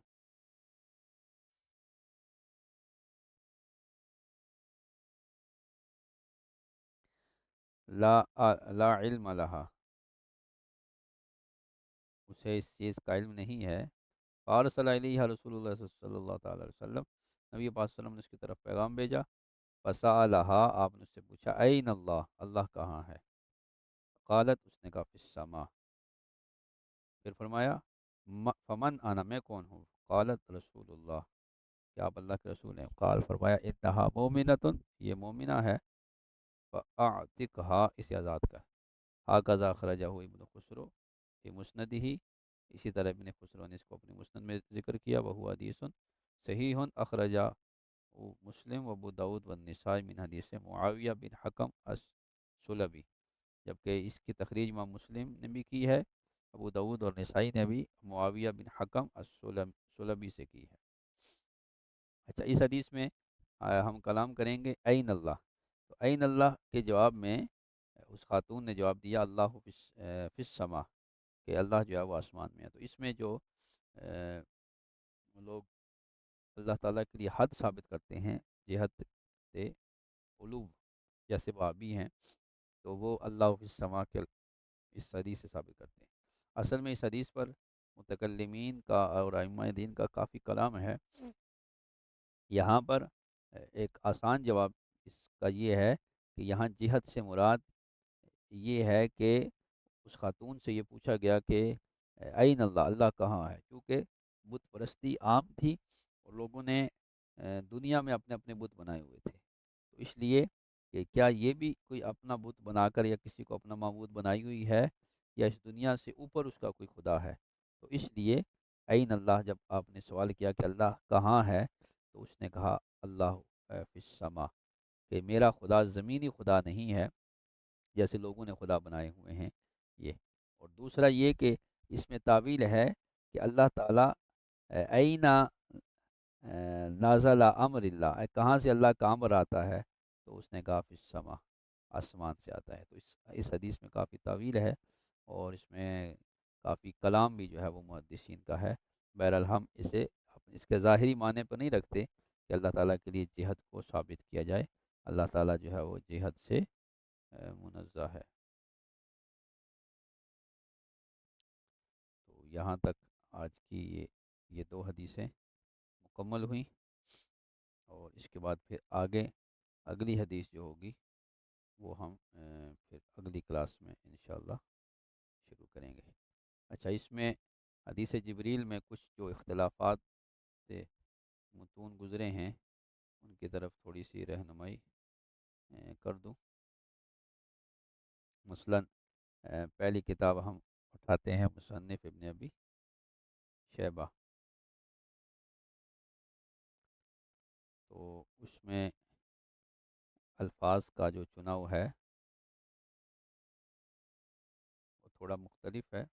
لا لا علم لہا، اسے اس چیز کا علم نہیں ہے. فارسل علیہ رسول اللہ صلی اللہ تعالیٰ علیہ وسلم، نبی پاک صلی اللہ علیہ وسلم نے اس کی طرف پیغام بھیجا. فسألہا، آپ نے اس سے پوچھا این اللہ، اللہ کہاں ہے؟ قالت، اس نے کہا فی السما. پھر فرمایا فمن انا، میں کون ہوں؟ قالت رسول اللہ، کہ آپ اللہ کے رسول ہیں. قال، فرمایا انہا مومنۃ، یہ مومنہ ہے. فاعتقها، اسے آزاد کر. ہاکذا اخرجہ ابن خسرو فی مسند ہی، اسی طرح ابن خسرو نے اس کو اپنے مسند میں ذکر کیا. وہ حدیث صحیح اخرجہ مسلم و ابو داود والنسائی من حدیث معاویہ بن حکم السلبی، جبکہ اس کی تخریج امام مسلم نے بھی کی ہے، ابو داود اور نسائی نے بھی معاویہ بن حکم السلبی سے کی ہے. اچھا، اس حدیث میں ہم کلام کریں گے این اللہ. تو این اللہ کے جواب میں اس خاتون نے جواب دیا اللہ فی السما، کہ اللہ جو ہے وہ آسمان میں ہے. تو اس میں جو آ، لوگ اللہ تعالیٰ کے لیے حد ثابت کرتے ہیں جہت سے علو، جیسے وہابی ہیں، تو وہ اللہ فی السما کے اس حدیث سے ثابت کرتے ہیں. اصل میں اس حدیث پر متکلمین کا اور ائمہ دین کا کافی کلام ہے. یہاں پر ایک آسان جواب اس کا یہ ہے کہ یہاں جہت سے مراد یہ ہے کہ اس خاتون سے یہ پوچھا گیا کہ این اللہ، اللہ کہاں ہے؟ کیونکہ بت پرستی عام تھی اور لوگوں نے دنیا میں اپنے اپنے بت بنائے ہوئے تھے. تو اس لیے کہ کیا یہ بھی کوئی اپنا بت بنا کر یا کسی کو اپنا معبود بنائی ہوئی ہے، یا اس دنیا سے اوپر اس کا کوئی خدا ہے؟ تو اس لیے این اللہ، جب آپ نے سوال کیا کہ اللہ کہاں ہے، تو اس نے کہا اللہ فی السما، کہ میرا خدا زمینی خدا نہیں ہے جیسے لوگوں نے خدا بنائے ہوئے ہیں یہ. اور دوسرا یہ کہ اس میں تعویل ہے کہ اللہ تعالیٰ اینا نازل امر اللہ، کہاں سے اللہ کا امر آتا ہے؟ تو اس نے کہا فی السما، آسمان سے آتا ہے. تو اس حدیث میں کافی تعویل ہے اور اس میں کافی کلام بھی جو ہے وہ محدثین کا ہے. بہرحال ہم اس کے ظاہری معنی پر نہیں رکھتے کہ اللہ تعالیٰ کے لیے جہت کو ثابت کیا جائے. اللہ تعالیٰ جو ہے وہ جہت سے منزہ ہے. تو یہاں تک آج کی یہ دو حدیثیں مکمل ہوئیں، اور اس کے بعد پھر آگے اگلی حدیث جو ہوگی وہ ہم پھر اگلی کلاس میں انشاءاللہ شروع کریں گے. اچھا، اس میں حدیث جبریل میں کچھ جو اختلافات سے متون گزرے ہیں ان کی طرف تھوڑی سی رہنمائی کر دوں. مثلا پہلی کتاب ہم اٹھاتے ہیں مصنف ابن ابی شیبہ. تو اس میں الفاظ کا جو چناؤ ہے وہ تھوڑا مختلف ہے.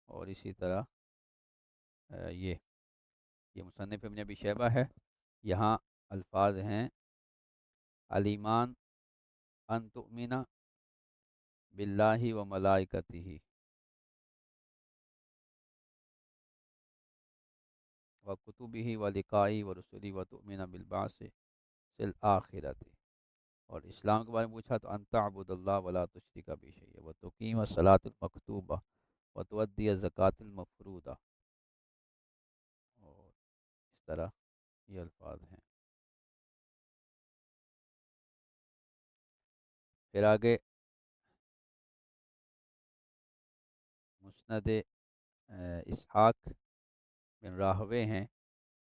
اور اسی طرح یہ مصنف ابن ابی شیبہ ہے. یہاں الفاظ ہیں الایمان ان تؤمن باللہ و ملائکتہ و کتبہ و لقائہ و رسلہ و تؤمن بالبعث فی الآخرۃ. اور اسلام کے بارے میں پوچھا تو ان تعبد اللہ ولا تشرک بہ شیئا و تقیم الصلاۃ المکتوبہ و تؤدی الزکوٰۃ المفروضہ. اور اس طرح یہ الفاظ ہیں. پھر آگے مسند اسحاق بن راہوے ہیں،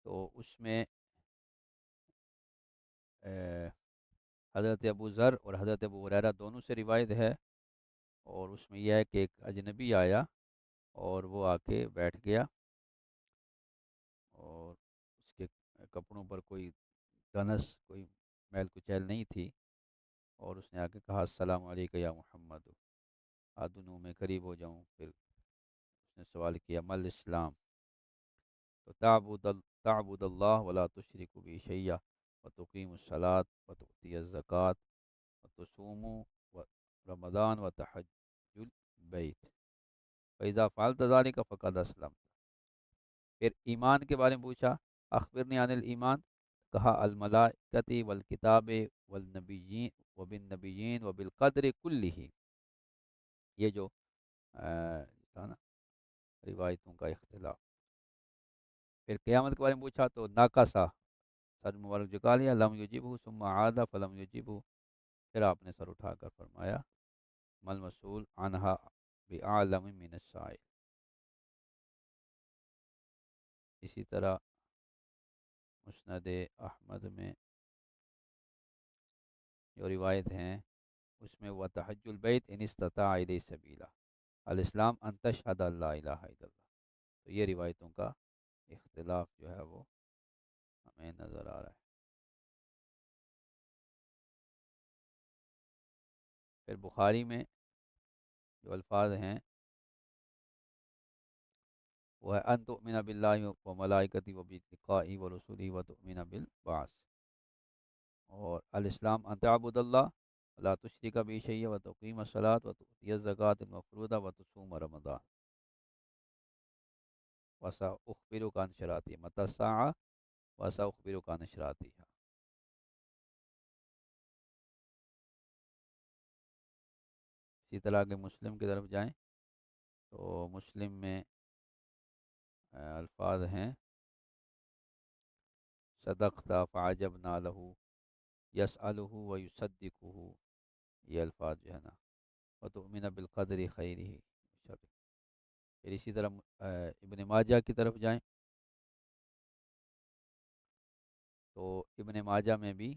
تو اس میں اے، حضرت ابو ذر اور حضرت ابو ہریرہ دونوں سے روایت ہے، اور اس میں یہ ہے کہ ایک اجنبی آیا اور وہ آ کے بیٹھ گیا، اور اس کے کپڑوں پر کوئی دنس، کوئی میل کچیل نہیں تھی، اور اس نے آ کے کہا السلام علیکم یا محمد، آدنوں میں قریب ہو جاؤں، پھر اس نے سوال کیا مل اسلام، تو تعبد اللہ ولا تشرک به شیئا وتقیم الصلاۃ وتؤتی الزکوٰۃ وتصوم رمضان وتحج البیت فإذا فعلت ذلك فقد اسلمت۔ پھر ایمان کے بارے میں پوچھا، اخبرنی عن الایمان، کہا الملائکۃ والکتاب والنبیین وبالنبیین وبالقدر کلہ، یہ جو تھا نا روایتوں کا اختلاف۔ پھر قیامت کے بارے میں پوچھا تو ناقصہ، سر مبارک جھکا لیا، لم یجبہ ثم عاد فلم یجبہ، پھر آپ نے سر اٹھا کر فرمایا مل مسئول عنہا بعالم من السائل۔ اسی طرح مسند احمد میں جو روایت ہیں اس میں وتحج البیت ان استطاع الیہ سبیلا، الاسلام ان تشہد ان لا الہ الا اللہ، تو یہ روایتوں کا اختلاف جو ہے وہ ہمیں نظر آ رہا ہے۔ پھر بخاری میں جو الفاظ ہیں وہ ہے ان تؤمن باللہ و ملائکتی و بلقاء و رسولی و تؤمن بالبعث، اور الاسلام ان تعبد اللہ لا تشرک به شیئا و تقیم الصلاۃ و تؤتی الزکوٰۃ المفروضہ و تصوم رمضان وسأخبرک عن شراطها متی الساعة وسأخبرک عن اشراطها۔ اسی طرح کے مسلم کی طرف جائیں تو مسلم میں الفاظ ہیں صدقت فعجبنا له یسألہ و یصدقہ، یہ الفاظ جو ہے نا، وتؤمن بالقدر خیرہ شرہ۔ پھر اسی طرح ابن ماجہ کی طرف جائیں تو ابن ماجہ میں بھی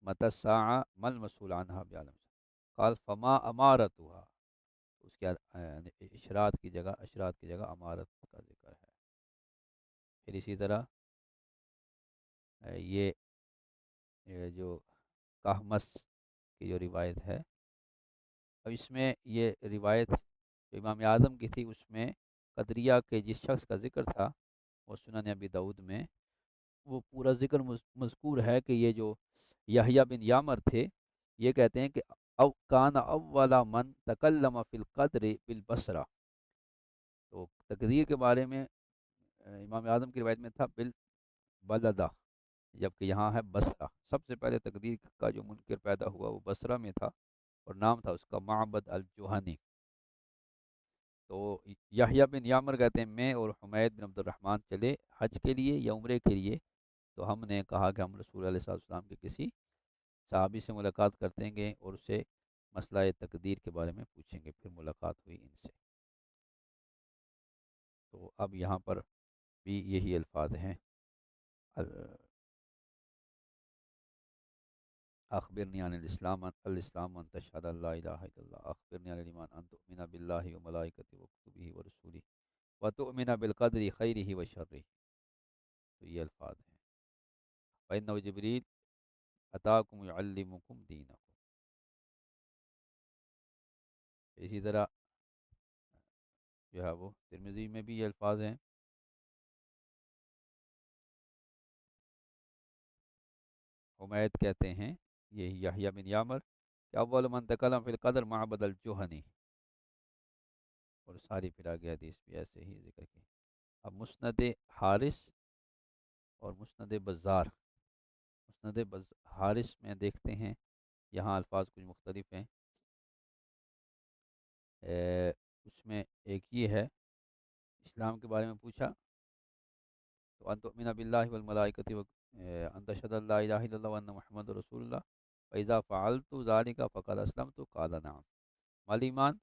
متی الساعة ما المسؤول عنہا بعلم، قال فما امارتها، اس کے اشراط کی جگہ امارت کا ذکر ہے۔ پھر اسی طرح یہ جو کہمس کی جو روایت ہے، اب اس میں یہ روایت جو امام اعظم کی تھی اس میں قدریہ کے جس شخص کا ذکر تھا وہ سنن ابی داؤد میں وہ پورا ذکر مذکور ہے کہ یہ جو یحییٰ بن یامر تھے، یہ کہتے ہیں کہ او کان اول من تکلم فی القدر بالبصرہ، تو تقدیر کے بارے میں امام اعظم کی روایت میں تھا بالبلدہ، جبکہ یہاں ہے بصرہ۔ سب سے پہلے تقدیر کا جو منکر پیدا ہوا وہ بصرہ میں تھا، اور نام تھا اس کا معبد الجہنی۔ تو یحییٰ بن یامر کہتے ہیں میں اور حمید بن عبد الرحمن چلے حج کے لیے یا عمرے کے لیے، تو ہم نے کہا کہ ہم رسول اللہ صلی اللہ علیہ وسلم کے کسی صحابی سے ملاقات کرتے گے اور اسے مسئلہ تقدیر کے بارے میں پوچھیں گے، پھر ملاقات ہوئی ان سے۔ تو اب یہاں پر بھی یہی الفاظ ہیں، اخبرنی عن الاسلام الاسلام ان تشهد ان لا الہ الا اللہ، اخبرنی عن الایمان ان تؤمن باللہ وملائکتہ وکتبہ ورسولہ وتؤمن بالقدر خیرہ وشرہ، تو یہ الفاظ ہیں۔ فإنہ جبریل اتاکم یعلمکم دینکم۔ اسی طرح جو ہے وہ ترمذی میں بھی یہ الفاظ ہیں، حمید کہتے ہیں یہ یحییٰ بن یامر کہ اول من تکلم فی القدر معبد الجہنی، اور ساری پھر آگے حدیث بھی ایسے ہی ذکر کی۔ اب مسند حارث اور مسند بزار، حارث میں دیکھتے ہیں یہاں الفاظ کچھ مختلف ہیں، اس میں ایک یہ ہے اسلام کے بارے میں پوچھا تو ان تؤمن باللہ والملائکۃ ان تشهد ان لا الہ الا اللہ وان محمد رسول اللہ فاذا فعلت ذلك فقد اسلمت قال نعم، ما الایمان،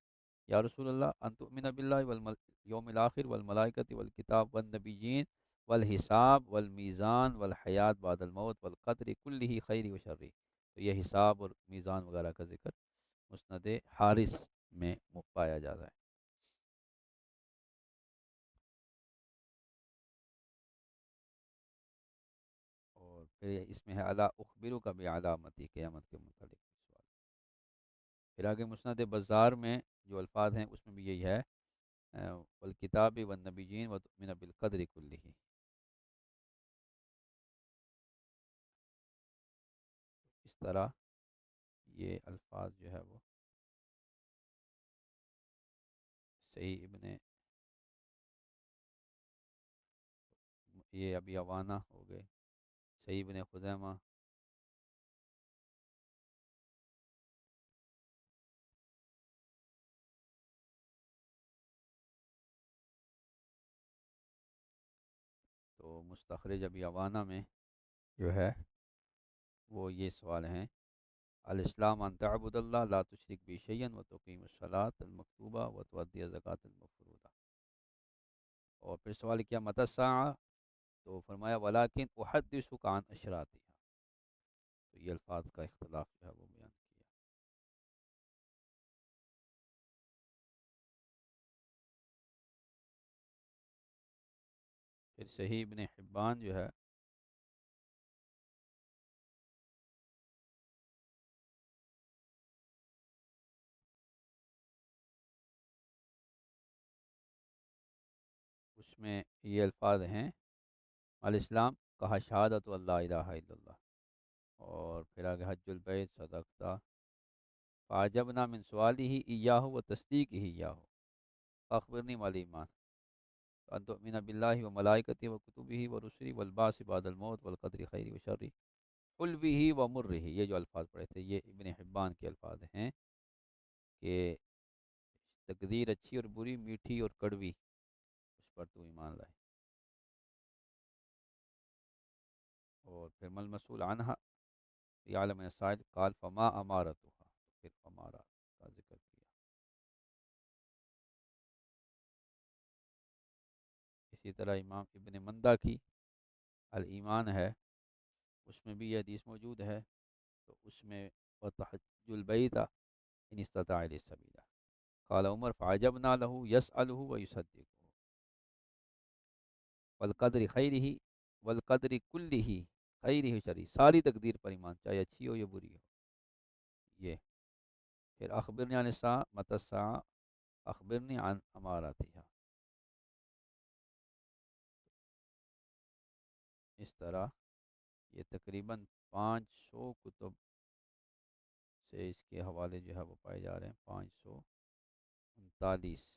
یا رسول اللہ ان تؤمن باللہ والیوم الآخر والملائکۃ والکتاب والنبیین والحساب والمیزان والحیات بعد الموت والقدر کلہ خیر و شر، تو یہ حساب اور میزان وغیرہ کا ذکر مسند حارث میں پایا جاتا ہے۔ اور پھر اس میں ہے الا اخبرک بعلامتی، قیامت کے متعلق سوال۔ پھر آگے مسند بزار میں جو الفاظ ہیں اس میں بھی یہی ہے، والکتاب والنبیین وتؤمن بالقدر کلہ۔ اس طرح یہ الفاظ جو ہے وہ صحیح ابن، یہ ابی عوانہ ہو گئے، صحیح ابن خزیمہ، تو مستخرج ابی عوانہ میں جو ہے وہ یہ سوال ہیں، الاسلام ان تعبد اللہ لا تشرک بہ شیئا وتقیم الصلاۃ المکتوبہ وتؤدی الزکوٰۃ المفروضہ۔ اور پھر سوال کیا متی الساعہ، تو فرمایا ولیکن احدثک عن اشراطها، تو یہ الفاظ کا اختلاف جو ہے وہ بیان کیا۔ پھر صحیح ابن حبان جو ہے اس میں یہ الفاظ ہیں، الاسلام کہا شہادت اللہ الہ الا اللہ، اور پھر آگے حج البیت صدقتہ، فعجبنا من سواله ایاہ و تصدیقہ ایاہ، اخبرنی مال ایمان، ان تؤمن باللہ و ملائکتہ و کتبہ و رسلہ والبعث بعد الموت والقدر خیر و شر حلوہ و مرہ۔ یہ جو الفاظ پڑھے تھے یہ ابن حبان کے الفاظ ہیں کہ تقدیر اچھی اور بری، میٹھی اور کڑوی، اس پر تو ایمان لائے۔ اور پھر مل مسئول عنہا فی عالم السائل قال فما امارتها، پھر امارہ کا ذکر کیا۔ اسی طرح امام ابن مندہ کی الایمان ہے، اس میں بھی یہ حدیث موجود ہے، تو اس میں وتحج البیت ان استطاع الیہ سبیلا، قال عمر فعجبنا له يسأله ويصدقه والقدر خیرہ والقدر کلہ خیرہ شرعی، ساری تقدیر پر ایمان چاہے اچھی ہو یا بری ہو۔ یہ پھر اخبرنی عن الساعہ متی الساعہ اخبرنی عن اماراتها، اس طرح یہ تقریباً 500 کتب سے اس کے حوالے جو ہے وہ پائے جا رہے ہیں، 539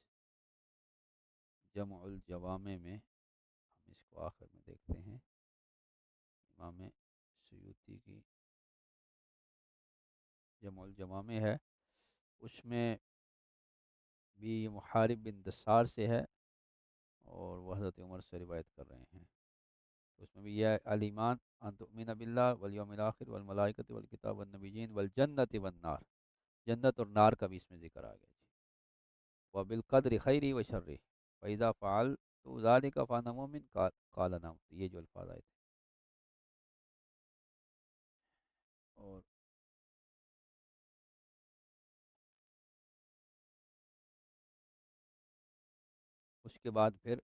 جمع الجوامع میں، ہم اس کو آخر میں دیکھتے ہیں، امام سیوطی کی جمع الجوامع ہے، اس میں بھی یہ محارب بن دثار سے ہے اور وہ حضرت عمر سے روایت کر رہے ہیں، تو اس میں بھی یہ الایمان ان تؤمن باللہ والیوم الآخر والملائکۃ والکتاب والنبیین والجنۃ والنار، جنت اور نار کا بھی اس میں ذکر آ گیا جی، وبالقدر خیرہ و شرہ فاذا فعلت ذلک فانا مؤمن قال نعم، یہ جو الفاظ آئے تھے۔ اور اس کے بعد پھر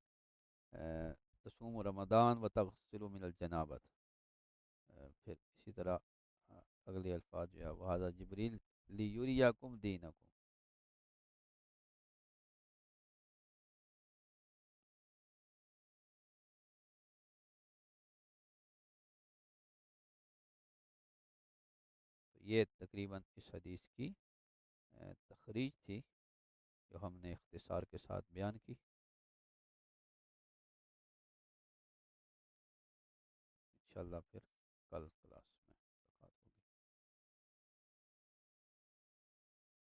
تصوم رمضان و تغسل من الجنابت، پھر اسی طرح اگلے الفاظ جو ہے وہذا جبریل لیریکم دینکم، یہ تقریباً اس حدیث کی تخریج تھی جو ہم نے اختصار کے ساتھ بیان کی۔ انشاءاللہ پھر کل کلاس